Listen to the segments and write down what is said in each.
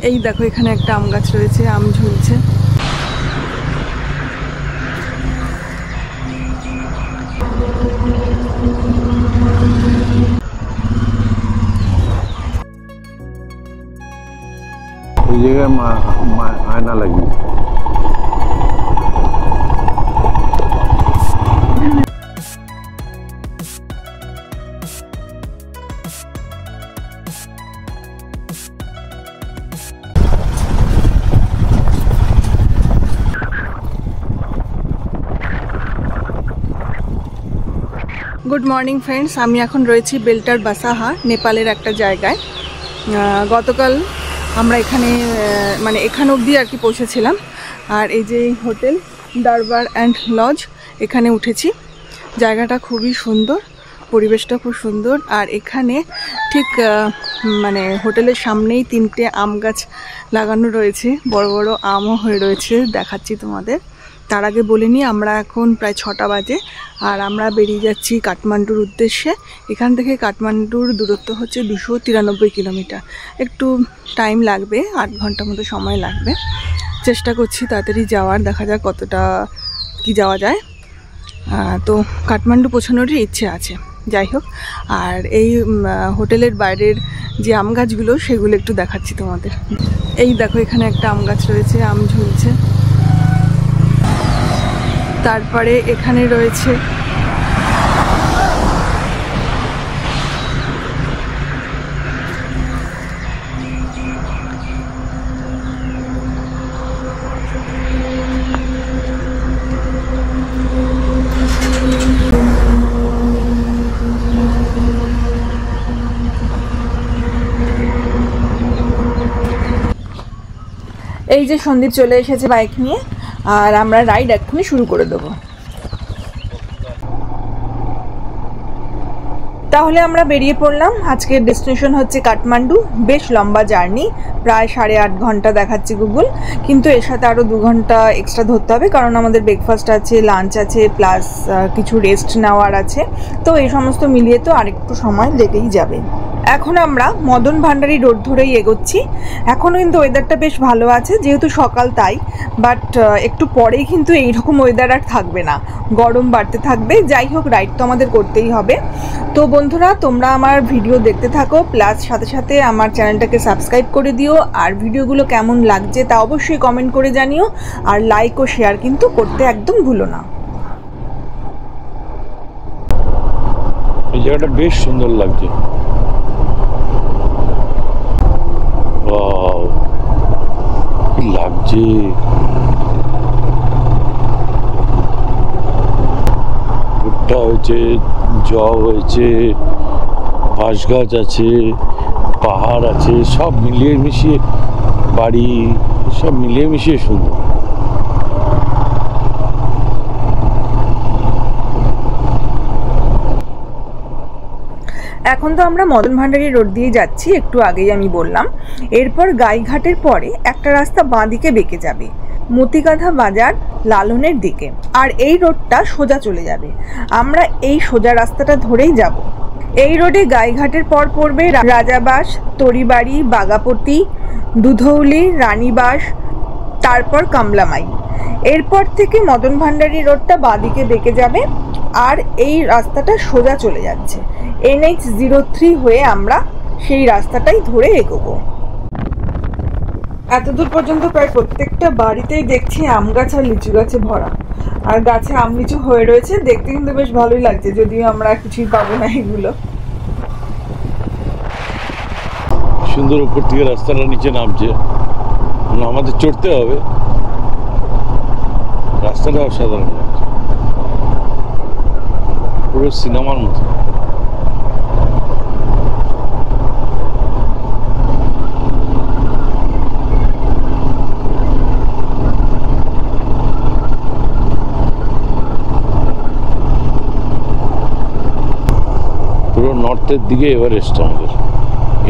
এই দেখো এখানে একটা আম গাছ রয়েছে, আম ঝুলছে। এই জায়গায় আয়না লাগিয়ে গুড মর্নিং ফ্রেন্ডস, আমি এখন রয়েছি বেলটার বাসাহা, নেপালের একটা জায়গায়। গতকাল আমরা এখানে এখান অবধি আর কি পৌঁছেছিলাম। আর এই যে হোটেল দরবার অ্যান্ড লজ, এখানে উঠেছি। জায়গাটা খুবই সুন্দর, পরিবেশটা খুব সুন্দর। আর এখানে ঠিক হোটেলের সামনেই 3টে আম গাছ লাগানো রয়েছে, বড় বড় আমও হয়ে রয়েছে, দেখাচ্ছি তোমাদের। তার আগে বলে নিই, আমরা এখন প্রায় 6টা বাজে আর আমরা বেরিয়ে যাচ্ছি কাঠমান্ডুর উদ্দেশ্যে। এখান থেকে কাঠমান্ডুর দূরত্ব হচ্ছে 293 কিলোমিটার। একটু টাইম লাগবে, 8 ঘন্টার মতো সময় লাগবে। চেষ্টা করছি তাড়াতাড়ি যাওয়ার, দেখা যাক কতটা কি যাওয়া যায়। তো কাঠমান্ডু পৌঁছানোরই ইচ্ছে আছে, যাই হোক। আর এই হোটেলের বাইরের যে আম গাছগুলো সেগুলো একটু দেখাচ্ছি তোমাদের। এই দেখো এখানে একটা আম গাছ রয়েছে, আম ঝুলছে। তারপরে এখানে রয়েছে এই যে সন্দীপ চলে এসেছে বাইক নিয়ে, আর আমরা রাইড এক্ষুনি শুরু করে দেবো। তাহলে আমরা বেরিয়ে পড়লাম। আজকের ডেস্টিনেশন হচ্ছে কাঠমান্ডু। বেশ লম্বা জার্নি, প্রায় 8.5 ঘন্টা দেখাচ্ছে গুগল, কিন্তু এর সাথে আরও 2 ঘন্টা এক্সট্রা ধরতে হবে, কারণ আমাদের ব্রেকফাস্ট আছে, লাঞ্চ আছে, প্লাস কিছু রেস্ট নেওয়ার আছে। তো এই সমস্ত মিলিয়ে তো আরেকটু সময় লেগেই যাবে। এখন আমরা মদন ভান্ডারী রোড ধরেই এগোচ্ছি। এখনও কিন্তু ওয়েদারটা বেশ ভালো আছে, যেহেতু সকাল তাই। বাট একটু পরেই কিন্তু এইরকম ওয়েদার আর থাকবে না, গরম বাড়তে থাকবে। যাই হোক, রাইড তো আমাদের করতেই হবে। তো বন্ধুরা, তোমরা আমার ভিডিও দেখতে থাকো, প্লাস সাথে সাথে আমার চ্যানেলটাকে সাবস্ক্রাইব করে দিও। আর ভিডিওগুলো কেমন লাগছে তা অবশ্যই কমেন্ট করে জানিও। আর লাইক ও শেয়ার কিন্তু করতে একদম ভুলো না। এই জায়গাটা বেশ সুন্দর লাগছে। কি লাগছে, ভুট্টা হয়েছে, জব হয়েছে, বাঁশ গাছ আছে, পাহাড় আছে, সব মিলিয়ে মিশিয়ে বাড়ি, সব মিলিয়ে মিশিয়ে সুন্দর। এখন তো আমরা মদন ভান্ডারী রোড দিয়ে যাচ্ছি, একটু আগেই আমি বললাম। এরপর গাইঘাটের পরে একটা রাস্তা বাঁ দিকে বেঁকে যাবে মতিগাধা বাজার লালনের দিকে, আর এই রোডটা সোজা চলে যাবে। আমরা এই সোজা রাস্তাটা ধরেই যাব। এই রোডে গাইঘাটের পর পড়বে রাজাবাস, তরিবাড়ি, বাগাপতি, দুধৌলি, রানীবাস, তারপর কামলামাই। এরপর থেকে মদন ভান্ডারী রোডটা বাঁ দিকে বেঁকে যাবে, আর এই রাস্তাটা সোজা চলে যাচ্ছে। NH-03 হয়ে আমরা সেই রাস্তাটাই ধরে এগোবো। এতদূর পর্যন্ত প্রায় প্রত্যেকটা বাড়িতেই দেখছি আম গাছ আর লিচু গাছে ভরা, আর গাছে আম লিচু হয়ে রয়েছে। দেখতে কিন্তু বেশ ভালোই লাগছে, যদিও আমরা কিছুই পাবো না এগুলো। সুন্দর উপর থেকে রাস্তাটা নিচে নামছে, আমাদের চড়তে হবে। রাস্তাটা অসাধারণ লাগছে, পুরো সিনেমার মতো। পুরো নর্থের দিকে এভারেস্ট আমাদের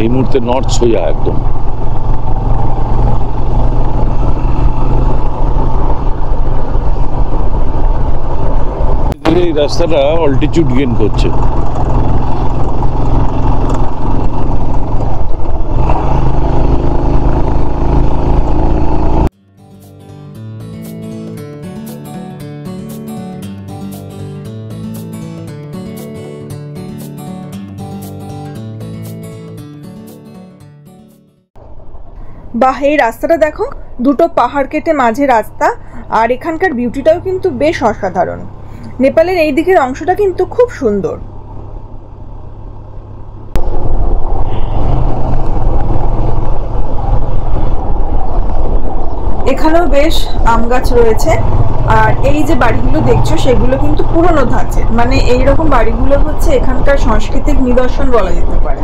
এই মুহূর্তে, নর্থ সোজা একদম। এই রাস্তাটা অল্টিটিউড গেইন করছে। বাহ, এই রাস্তাটা দেখো, দুটো পাহাড় কেটে মাঝে রাস্তা, আর এখানকার বিউটিটাও কিন্তু বেশ অসাধারণ। নেপালের এই দিকের অংশটা কিন্তু খুব সুন্দর। এখানেও বেশ আম গাছ রয়েছে, আর এই যে বাড়িগুলো দেখছো সেগুলো কিন্তু পুরনো ধাঁচের, মানে এইরকম বাড়িগুলো হচ্ছে এখানকার সাংস্কৃতিক নিদর্শন বলা যেতে পারে।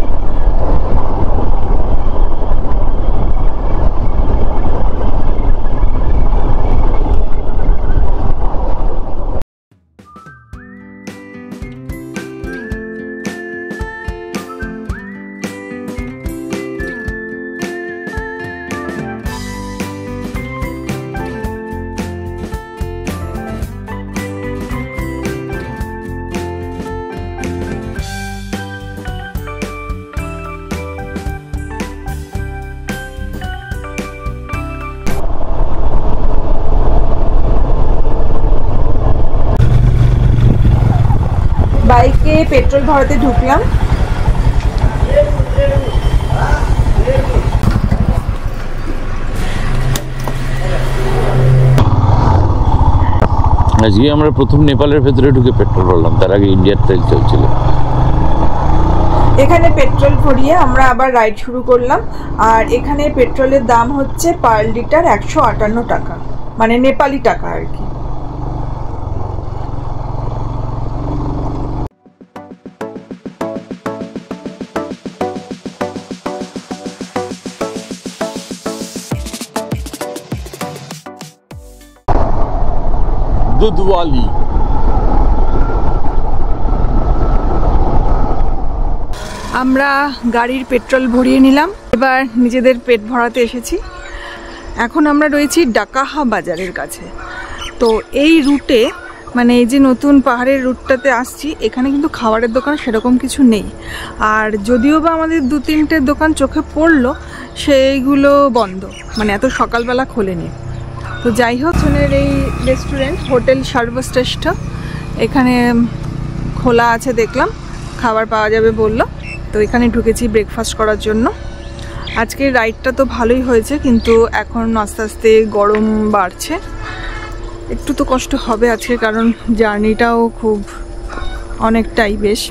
বাইকে পেট্রোল ভরাতে ঢুকলাম। আজকে আমরা প্রথম নেপালের ভেতরে ঢুকে পেট্রোল ভরলাম, তার আগে ইন্ডিয়ার তেল চলছিল। এখানে পেট্রোল ভরিয়ে আমরা আবার রাইড শুরু করলাম, আর এখানে পেট্রোলের দাম হচ্ছে পার লিটার 158 টাকা, মানে নেপালি টাকা আর কি। দুধওয়ালি আমরা গাড়ির পেট্রোল ভরিয়ে নিলাম, এবার নিজেদের পেট ভরাতে এসেছি। এখন আমরা রয়েছি ডাকাহা বাজারের কাছে। তো এই রুটে, মানে এই যে নতুন পাহাড়ের রুটটাতে আসছি, এখানে কিন্তু খাবারের দোকান সেরকম কিছু নেই, আর যদিও বা আমাদের 2-3টে দোকান চোখে পড়লো, সেইগুলো বন্ধ, মানে এত সকালবেলা খোলেনি। তো যাই হোক, ওখানের এই রেস্টুরেন্ট হোটেল সর্বশ্রেষ্ঠ, এখানে খোলা আছে দেখলাম, খাবার পাওয়া যাবে বললো, তো এখানে ঢুকেছি ব্রেকফাস্ট করার জন্য। আজকের রাইডটা তো ভালোই হয়েছে, কিন্তু এখন আস্তে আস্তে গরম বাড়ছে, একটু তো কষ্ট হবে আজকে, কারণ জার্নিটাও খুব অনেকটাই বেশ।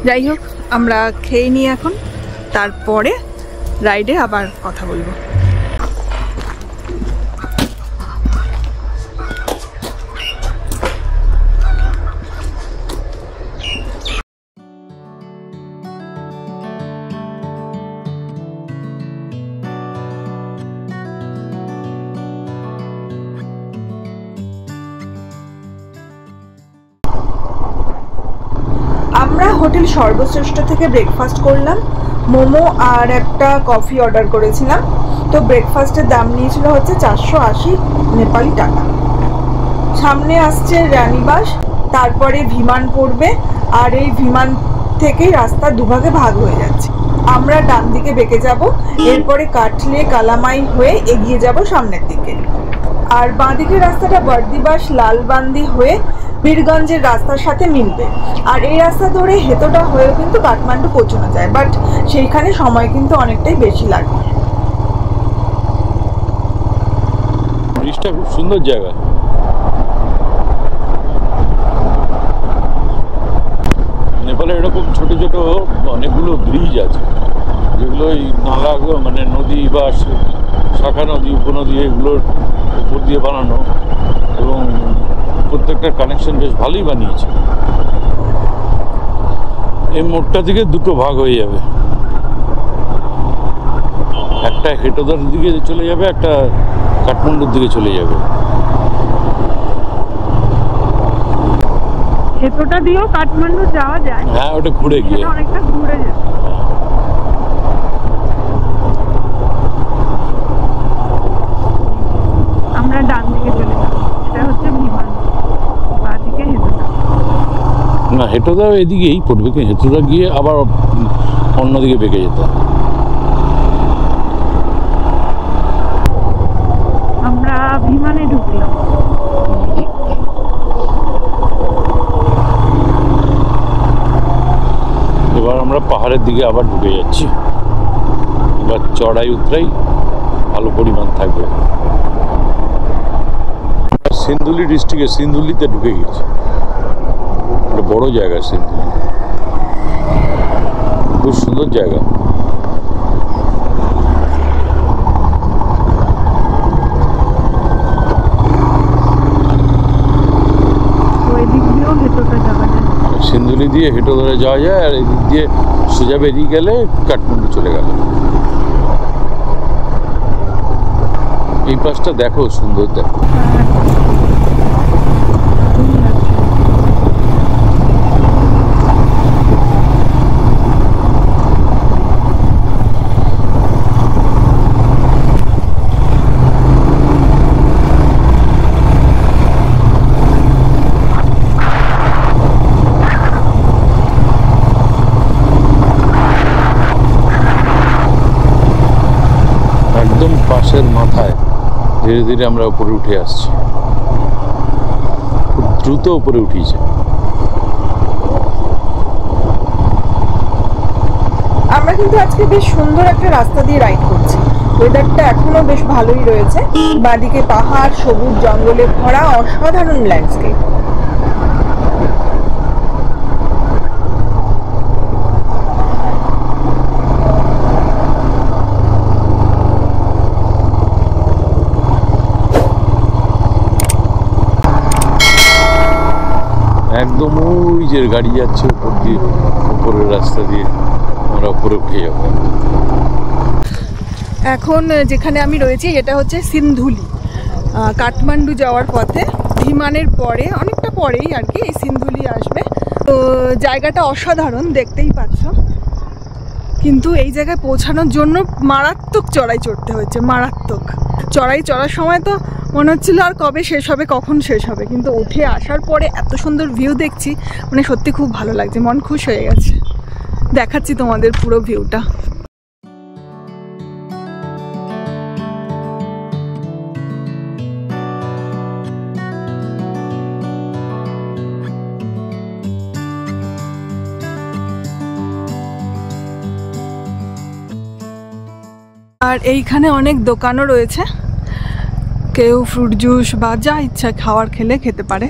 যাই হোক, আমরা খেয়ে নিই এখন, তারপরে রাইডে আবার কথা বলবো। আমরা হোটেল সর্বশ্রেষ্ঠ থেকে ব্রেকফাস্ট করলাম, মোমো আর একটা কফি অর্ডার করেছিলাম। তো ব্রেকফাস্টের দাম নিয়েছিল হচ্ছে 480 নেপালি টাকা। সামনে আসছে রানীবাস, তারপরে বিমান পড়বে, আর এই বিমান থেকেই রাস্তা দুভাগে ভাগ হয়ে যাচ্ছে। আমরা ডান দিকে বেঁকে যাব, এরপরে কাটলে কালামাই হয়ে এগিয়ে যাব সামনের দিকে, আর বাঁ দিকের রাস্তাটা বর্দিবাস লালবান্দি হয়ে বীরগঞ্জের রাস্তার সাথে মিলবে। আর এই রাস্তা ধরে হেতোটা হয়েও কিন্তু কাঠমান্ডু পৌঁছানো যায়, বাট সেইখানে সময় কিন্তু অনেকটাই বেশি লাগবে। ব্রিজটা খুব সুন্দর জায়গা। নেপালে এরকম ছোট ছোট অনেকগুলো ব্রিজ আছে, যেগুলো এই নালা, মানে নদী বা শাখা নদী, উপনদী, এগুলোর উপর দিয়ে বানানো, এবং প্রত্যেকটা কানেকশন বেশ ভালোই বানিয়েছে। এই মোড়টা থেকে দুটো ভাগ হয়ে যাবে, একটা হেটোদার দিকে চলে যাবে, একটা কাঠমান্ডুর দিকে চলে যাবে। হেতোটা দিয়েও কাঠমান্ডু যাওয়া যায়, হ্যাঁ, ওটা ঘুরে গিয়ে অনেকটা ঘুরে যায়। আমরা ডান দিকে চলে যাব, এটা হচ্ছে বিমান, বাঁ দিকে হেতোটা। না, হেটোদা এদিকেই পড়বে, কিন্তু হেতোদা গিয়ে আবার অন্যদিকে বেঁকে যেতে হবে। আমরা বিমানে ঢুকলাম। এবার আমরা পাহাড়ের দিকে আবার ঢুকে যাচ্ছি। এবার চড়াই উতরাই ভালো পরিমাণ থাকবে। সিন্ধুলি ডিস্ট্রিক্টে সিন্ধুলিতে ঢুকে গেছে, একটা বড় জায়গা সিন্ধুলি, খুব সুন্দর জায়গা। সিন্ধুলি দিয়ে হেঁটো ধরে যাওয়া যায়, আর এদিক দিয়ে সোজা বেরিয়ে গেলে কাঠমান্ডু চলে গেল। এই পাশটা দেখো, সুন্দর দেখো। একদম পাশের মাথায় ধীরে ধীরে আমরা উপরে উঠে আসছি, খুব দ্রুত উপরে উঠিয়েছে। আমরা কিন্তু আজকে বেশ সুন্দর একটা রাস্তা দিয়ে রাইড করছি। ওয়েদারটা এখনো বেশ ভালোই রয়েছে, বাঁদিকে পাহাড়, সবুজ জঙ্গলে ভরা অসাধারণ ল্যান্ডস্কেপ। একদম ওই যে গাড়ি যাচ্ছে উপর দিয়ে, উপরের রাস্তা দিয়ে আমরা উপরে উঠে যাব। এখন যেখানে আমি রয়েছি এটা হচ্ছে সিন্ধুলি, কাঠমান্ডু যাওয়ার পথে, বিমানের পরে অনেকটা পরেই আর কি এই সিন্ধুলি আসবে। তো জায়গাটা অসাধারণ, দেখতেই পাচ্ছ। কিন্তু এই জায়গায় পৌঁছানোর জন্য মারাত্মক চড়াই চড়তে হয়েছে, মারাত্মক চড়াই চড়ার সময় তো মনে হচ্ছিল আর কবে শেষ হবে, কখন শেষ হবে, কিন্তু উঠে আসার পরে এত সুন্দর ভিউ দেখছি, মানে সত্যি খুব ভালো লাগছে, মন খুশ হয়ে গেছে। দেখাচ্ছি তোমাদের পুরো ভিউটা। আর এইখানে অনেক দোকানও রয়েছে, কেউ ফ্রুট জুস বা যা ইচ্ছা খাওয়ার খেলে খেতে পারে।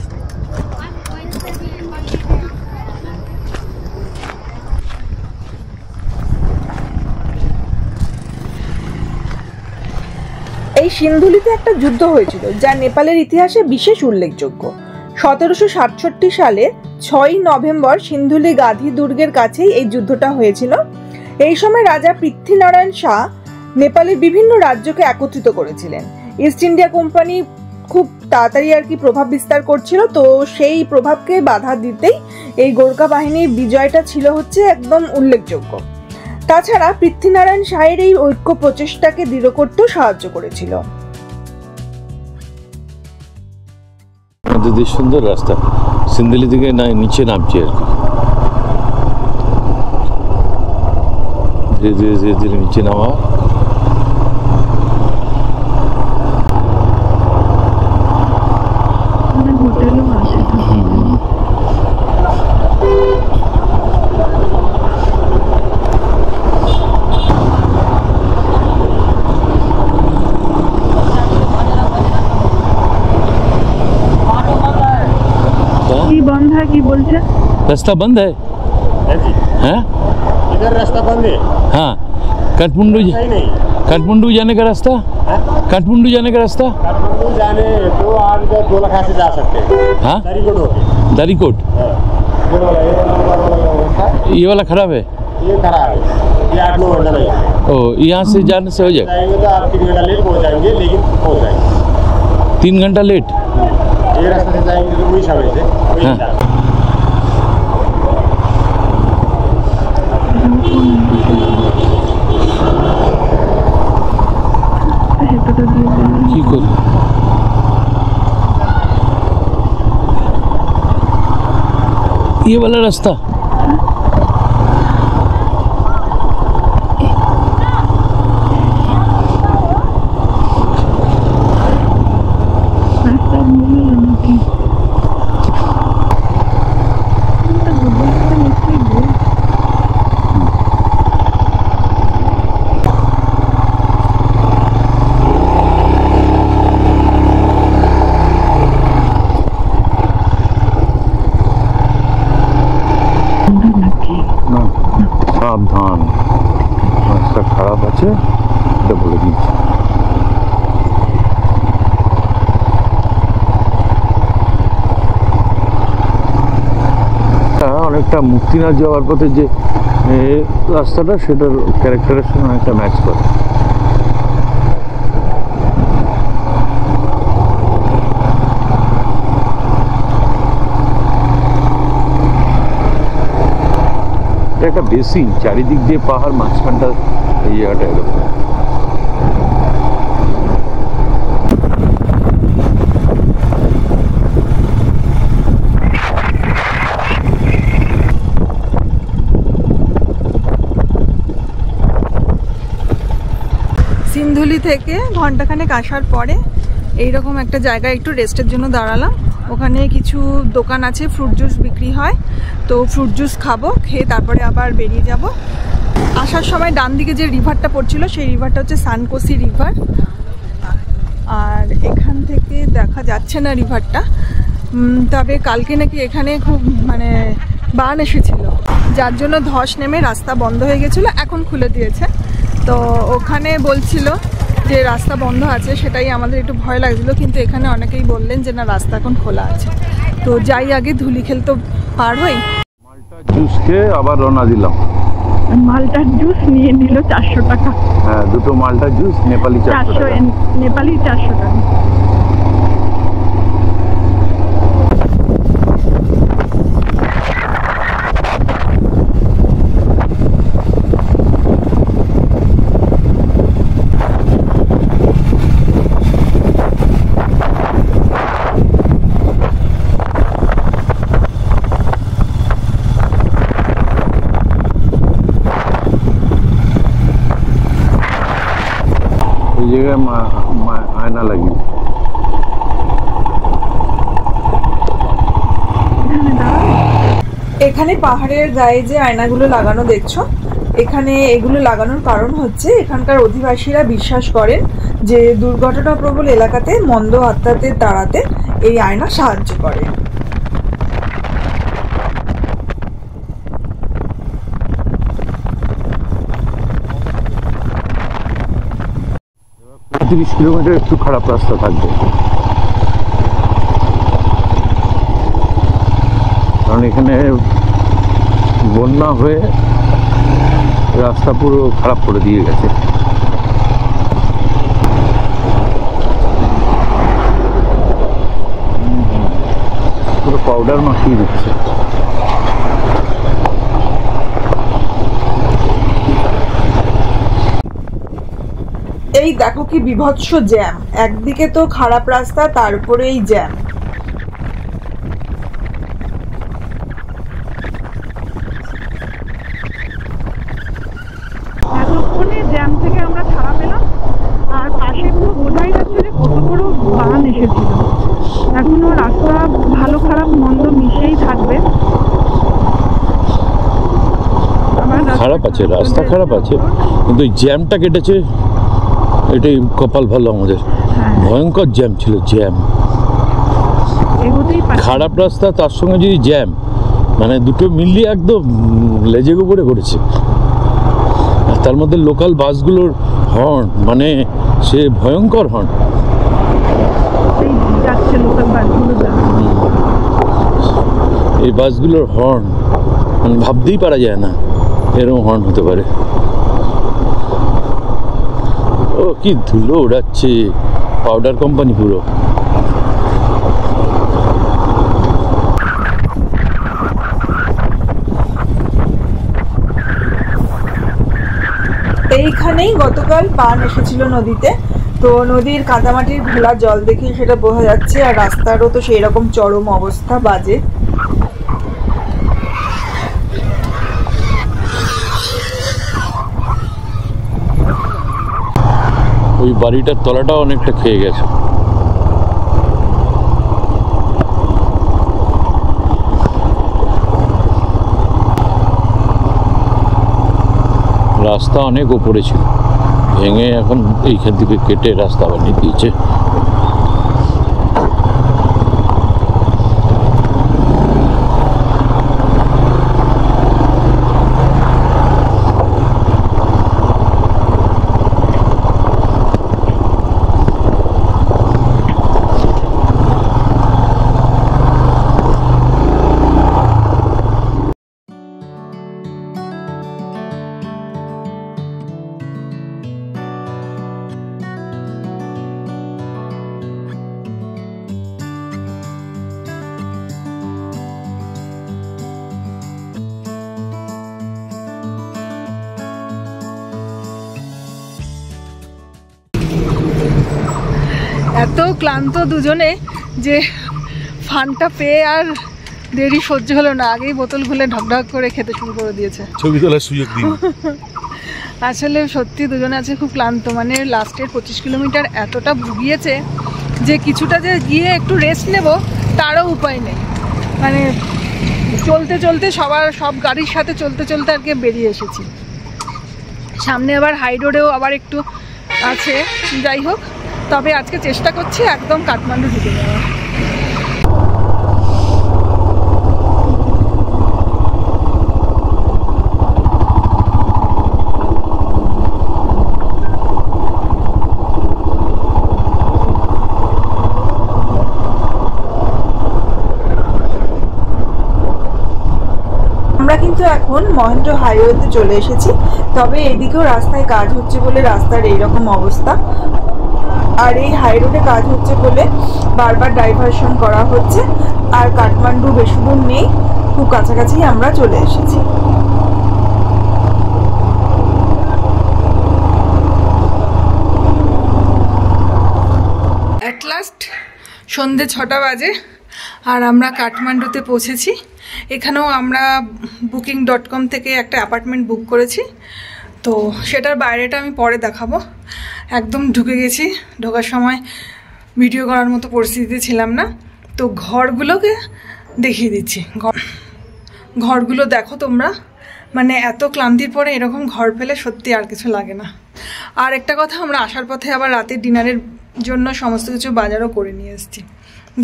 এই সিন্ধুলিতে একটা যুদ্ধ হয়েছিল যা নেপালের ইতিহাসে বিশেষ উল্লেখযোগ্য। 1767 সালে 6ই নভেম্বর সিন্ধুলি গাধী দুর্গের কাছেই এই যুদ্ধটা হয়েছিল। এই সময় রাজা পৃথ্বীনারায়ণ শাহ নেপালের বিভিন্ন রাজ্যকে একত্রিত করেছিলেন। ইস্ট ইন্ডিয়া কোম্পানি খুব তাড়াতাড়ি আর কি প্রভাব বিস্তার করছিল, তো সেই প্রভাবকে বাধা দিতেই এই গোর্খা বাহিনীর বিজয়টা ছিল হচ্ছে একদম উল্লেখযোগ্য। তাছাড়া পৃথ্বীনারায়ণ শাহের এই ঐক্য প্রচেষ্টাকে দৃঢ় করতেও সাহায্য করেছিল। আমাদের সুন্দর রাস্তা সিন্ধুলি থেকে নিচে নামছি আর কি, ধীরে ধীরে ধীরে ধীরে নিচে নামা। बंद है कि बोलते रास्ता बंद है हैं? इधर रास्ता बंद है। हाँ, काठमांडू काठमांडू जाने का रास्ता, काठमांडू जाने का रास्ता, काठमांडू जाने तो आप इधर गोलखा से जा सकते हैं। हाँ, दारीकोट होके। दारीकोट ये वाला खराब है, ये खराब है, ये 8-9 घंटा लगेगा। ओ, यहाँ से जाने से हो जाएगा? जाएंगे तो आप 3 घंटा लेट पहुँच जाएंगे, लेकिन पहुँच जाएंगे। 3 घंटा लेट? ये रास्ते से जाएंगे तो वही समय से वही हाँ। কি করব? ये वाला रास्ता আছে এটা বলে দিচ্ছি। অনেকটা মুক্তিনাথ যাওয়ার পথে যে রাস্তাটা সেটার ক্যারেক্টারের সঙ্গে অনেকটা ম্যাচ করে। এটা একটা বেসিন, চারিদিক দিয়ে পাহাড়, মাঝখানটা এই জায়গাটা এরকম। সিন্ধুলি থেকে ঘন্টাখানেক আসার পরে এইরকম একটা জায়গায় একটু রেস্টের জন্য দাঁড়ালাম। ওখানে কিছু দোকান আছে, ফ্রুট জুস বিক্রি হয়, তো ফ্রুট জুস খাবো, খেয়ে তারপরে আবার বেরিয়ে যাব। আসার সময় ডান দিকে যে রিভারটা পড়ছিল সেই রিভারটা হচ্ছে সানকোসি রিভার, আর এখান থেকে দেখা যাচ্ছে না রিভারটা। তবে কালকে নাকি এখানে খুব মানে বান এসেছিল, যার জন্য ধস নেমে রাস্তা বন্ধ হয়ে গেছিলো, এখন খুলে দিয়েছে। তো ওখানে বলছিল যে রাস্তা বন্ধ আছে, সেটাই আমাদের একটু ভয় লাগছিল, কিন্তু এখানে অনেকেই বললেন যে না, রাস্তা এখন খোলা আছে। তো যাই আগে ধুলিখেল তো পার হই। মালটা জুস খেয়ে আবার রওনা দিলাম। মালটার জুস নিয়ে নিল 400 টাকা। হ্যাঁ, দুটো মালটা জুস নেপালি 400 টাকা। নেপালি 400 টাকা। এই জায়গায় আয়না লাগিয়ে এখানে পাহাড়ের গায়ে যে আয়নাগুলো লাগানো দেখছো, এখানে এগুলো লাগানোর কারণ হচ্ছে এখানকার অধিবাসীরা বিশ্বাস করেন যে দুর্ঘটনাপ্রবল এলাকাতে মন্দ আত্মাদের তাড়াতে এই আয়না সাহায্য করে। । 30 কিলোমিটার একটু খারাপ রাস্তা থাকবে, কারণ এখানে বন্যা হয়ে রাস্তা পুরো খারাপ করে দিয়ে গেছে। পুরো পাউডার মাখিয়ে দিচ্ছে। এই দেখো কি বিভৎস জ্যাম, একদিকে তো খারাপ রাস্তা, তার উপরে এই জ্যাম। এতক্ষণে জ্যাম থেকে আমরা ছাড়া পেলাম, আর পাশে পুরো বোঝাই যাচ্ছে যে কত বড় বান এসেছিল। এখনো রাস্তা ভালো খারাপ মন্দ মিশেই থাকবে। খারাপ আছে, রাস্তা খারাপ আছে, কিন্তু জ্যামটা কেটেছে, এটাই কপাল ভালো আমাদের। ভয়ঙ্কর জ্যাম ছিল, জ্যাম। খারাপ রাস্তা তার সঙ্গে যদি জ্যাম, মানে দুটো মিলিয়ে একদম লেজে গোবরে করেছে। আর তার মধ্যে লোকাল বাসগুলোর হর্ন, মানে সে ভয়ঙ্কর হর্ন। এই বাসগুলোর হর্ন মানে ভাবতেই পারা যায় না এরকম হর্ন হতে পারে। ও কি ধুলো ওড়াচ্ছে, পাউডার কোম্পানি পুরো। এইখানেই গতকাল বান এসেছিল নদীতে, তো নদীর কাদামাটির ঘোলা জল দেখে সেটা বোঝা যাচ্ছে, আর রাস্তারও তো সেই রকম চরম অবস্থা, বাজে। ওই বাড়িটার তলাটাও অনেকটা খেয়ে গেছে। রাস্তা অনেক উপরে ছিল, ভেঙে এখন এইখান থেকে কেটে রাস্তা বানিয়ে দিয়েছে। এত ক্লান্ত দুজনে যে ফানটা পেয়ে আর দেরি সহ্য হলো না, আগেই বোতল খুলে ঢকঢক করে খেতে শুরু করে দিয়েছে। ছবি তোলার সুযোগ দিন। আসলে সত্যি দুজনে আছে খুব ক্লান্ত, মানে লাস্টের 25 কিলোমিটার এতটা ভুগিয়েছে যে কিছুটা যে গিয়ে একটু রেস্ট নেব তারও উপায় নেই। মানে চলতে চলতে সব গাড়ির সাথে চলতে চলতে আর কি বেরিয়ে এসেছি। সামনে আবার হাই রোডেও আবার একটু আছে, যাই হোক তবে আজকে চেষ্টা করছি একদম কাঠমান্ডু ঢুকে যাওয়ার। আমরা কিন্তু এখন মহেন্দ্র হাইওয়েতে চলে এসেছি, তবে এদিকেও রাস্তায় কাজ হচ্ছে বলে রাস্তার এইরকম অবস্থা। আর এই হাই রোডে কাজ হচ্ছে বলে বারবার ডাইভারশন করা হচ্ছে। আর কাঠমান্ডু বেশি দূর নেই, খুব কাছাকাছি আমরা চলে এসেছি। অ্যাট লাস্ট সন্ধে 6টা বাজে আর আমরা কাঠমান্ডুতে পৌঁছেছি। এখানেও আমরা booking.com থেকে একটা অ্যাপার্টমেন্ট বুক করেছি, তো সেটার বাইরেটা আমি পরে দেখাবো। একদম ঢুকে গেছি, ঢোকার সময় ভিডিও করার মতো পরিস্থিতিতে ছিলাম না, তো ঘরগুলোকে দেখিয়ে দিচ্ছি। ঘরগুলো দেখো তোমরা, মানে এত ক্লান্তির পরে এরকম ঘর পেলে সত্যি আর কিছু লাগে না। আর একটা কথা, আমরা আসার পথে আবার রাতের ডিনারের জন্য সমস্ত কিছু বাজারও করে নিয়ে এসেছি,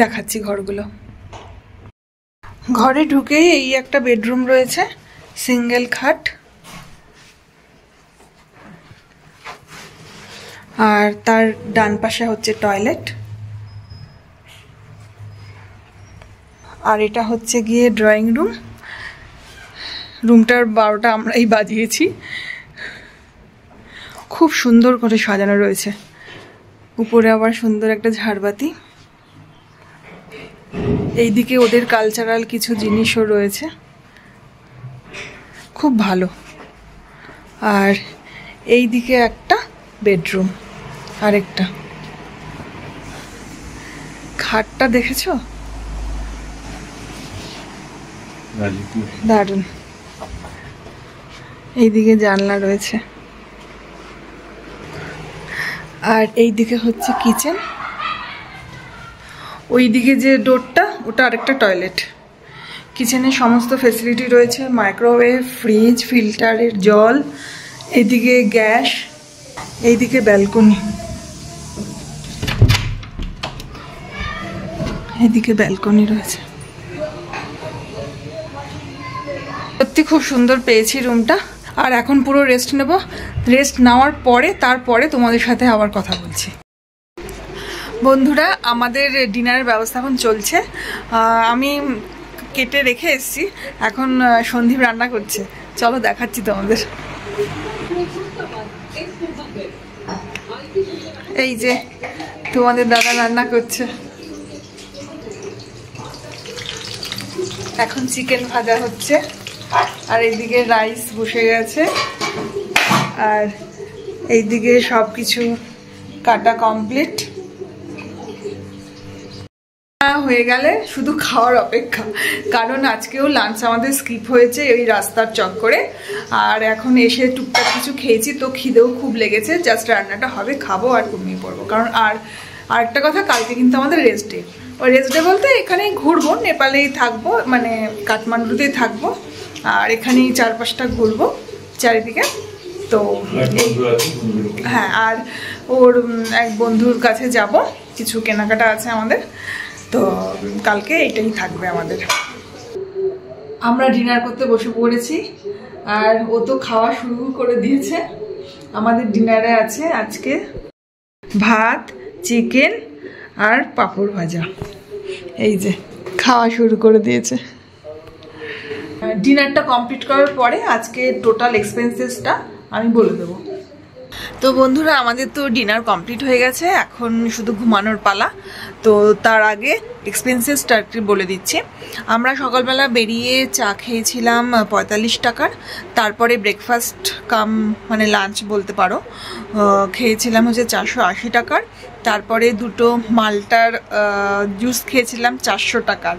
দেখাচ্ছি ঘরগুলো। ঘরে ঢুকেই এই একটা বেডরুম রয়েছে, সিঙ্গেল খাট, আর তার ডান পাশে হচ্ছে টয়লেট, আর এটা হচ্ছে গিয়ে ড্রয়িং রুম। রুমটার 12টা আমরাই বাজিয়েছি, খুব সুন্দর করে সাজানো রয়েছে। উপরে আবার সুন্দর একটা ঝাড়বাতি। এইদিকে ওদের কালচারাল কিছু জিনিসও রয়েছে, খুব ভালো। আর এইদিকে একটা বেডরুম, আরেকটা। খাটটা দেখেছো? দারুণ। এইদিকে জানলা রয়েছে, আর এইদিকে হচ্ছে কিচেন। ওইদিকে যে ডোরটা, ওটা আরেকটা টয়লেট। কিচেনে সমস্ত ফেসিলিটি রয়েছে, মাইক্রোওয়েভ, ফ্রিজ, ফিল্টারের জল, এইদিকে গ্যাস, এইদিকে ব্যালকনি, এইদিকে ব্যালকনি রয়েছে। সত্যি খুব সুন্দর পেয়েছি রুমটা। আর এখন পুরো রেস্ট নেব, রেস্ট নেওয়ার পরে তারপরে তোমাদের সাথে আবার কথা বলছি। বন্ধুরা, আমাদের ডিনারের ব্যবস্থা এখন চলছে। আমি কেটে রেখে এসেছি, এখন সন্দীপ রান্না করছে, চলো দেখাচ্ছি তোমাদের। এই যে তোমাদের দাদা রান্না করছে, এখন চিকেন ভাজা হচ্ছে, আর এইদিকে রাইস বসে গেছে, আর এইদিকে সব কিছু কাটা কমপ্লিট হয়ে গেলে শুধু খাওয়ার অপেক্ষা। কারণ আজকেও লাঞ্চ আমাদের স্কিপ হয়েছে ওই রাস্তার চক্করে, আর এখন এসে টুকটাক কিছু খেয়েছি, তো খিদেও খুব লেগেছে। জাস্ট রান্নাটা হবে, খাবো আর ঘুমিয়ে পড়বো। কারণ আরেকটা কথা, কালকে কিন্তু আমাদের রেস্ট ডে। ওই রেস্ট ডে বলতে এখানেই ঘুরবো, নেপালেই থাকবো, মানে কাঠমান্ডুতেই থাকবো, আর এখানেই 4-5টা ঘুরবো চারিদিকে। তো হ্যাঁ, আর ওর এক বন্ধুর কাছে যাব, কিছু কেনাকাটা আছে আমাদের, তো কালকে এটাই থাকবে আমাদের। আমরা ডিনার করতে বসে পড়েছি, আর ও তো খাওয়া শুরু করে দিয়েছে। আমাদের ডিনারে আছে আজকে ভাত, চিকেন আর পাঁপড় ভাজা। এই যে খাওয়া শুরু করে দিয়েছে। ডিনারটা কমপ্লিট করার পরে আজকে টোটাল এক্সপেন্সেসটা আমি বলে দেবো। তো বন্ধুরা, আমাদের তো ডিনার কমপ্লিট হয়ে গেছে, এখন শুধু ঘুমানোর পালা। তো তার আগে এক্সপেন্সেসটা একটু বলে দিচ্ছি। আমরা সকালবেলা বেরিয়ে চা খেয়েছিলাম 45 টাকার, তারপরে ব্রেকফাস্ট কাম মানে লাঞ্চ বলতে পারো খেয়েছিলাম হচ্ছে 480 টাকার, তারপরে দুটো মাল্টার জুস খেয়েছিলাম 400 টাকার।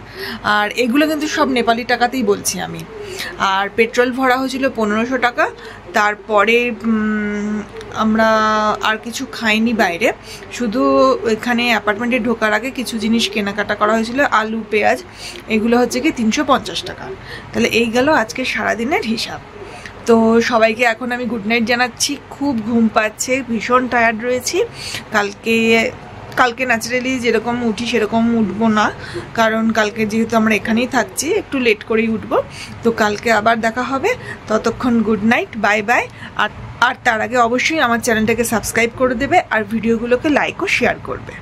আর এগুলো কিন্তু সব নেপালি টাকাতেই বলছি আমি। আর পেট্রোল ভরা হয়েছিল 1500 টাকা। তারপরে আমরা আর কিছু খাইনি বাইরে, শুধু এখানে অ্যাপার্টমেন্টে ঢোকার আগে কিছু জিনিস কেনাকাটা করা হয়েছিল, আলু পেঁয়াজ, এগুলো হচ্ছে কি 350 টাকা। তাহলে এই গেল আজকে সারাদিনের হিসাব। তো সবাইকে এখন আমি গুড নাইট জানাচ্ছি। খুব ঘুম পাচ্ছে, ভীষণ টায়ার্ড রয়েছি। কালকে ন্যাচারালি যেরকম উঠি সেরকম উঠবো না, কারণ কালকে যেহেতু আমরা এখানেই থাকছি একটু লেট করেই উঠবো। তো কালকে আবার দেখা হবে, ততক্ষণ গুড নাইট, বাই বাই। আর তার আগে অবশ্যই আমার চ্যানেলটাকে সাবস্ক্রাইব করে দেবে আর ভিডিওগুলোকে লাইক ও শেয়ার করবে।